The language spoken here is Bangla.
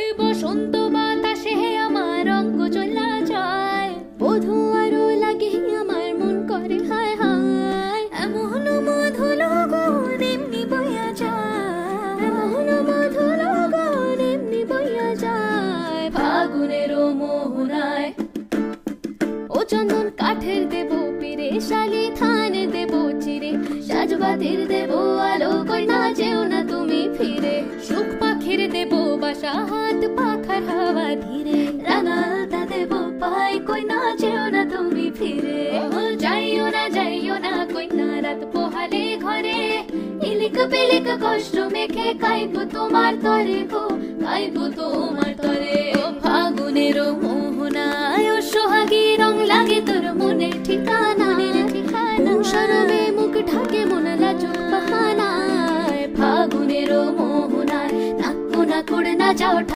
এ বসন্ত বাতাসে আমার অঙ্গ চলা যায়, বধূ আরো লাগে আমার মন করে হায় হায়। এমন মধুর গুণ এমনি বইয়া যায়, এমন মধুর গুণ এমনি বইয়া যায় ফাগুনের মোহনায়। ও চন্দন কাঠের দেব পিরে, শালি থানে দেব চিরে, সাজবাতির দেব আলো, কই না যেও না তুমি ফিরে। সুখ পাখির দেব বাসা, হাত পাখার হাওয়া ধীরে, রাঙালতা দেব পাই, কই না যেও না তুমি ফিরে। যাইও না কই না রাত পোহালে ঘরে, ইলিক বিলিক কষ্ট মেখে কাইব তোমার তরে গো, কাইব তোমার তরে। ও ফাগুনের মোহনায় ও সোহাগী রং লাগে তোর মনের ঠিকানা, সরবে মুখ ঢাকে মন লাজুক বাহানায়। ফাগুনের মোহনায় নাক না করে না যাও।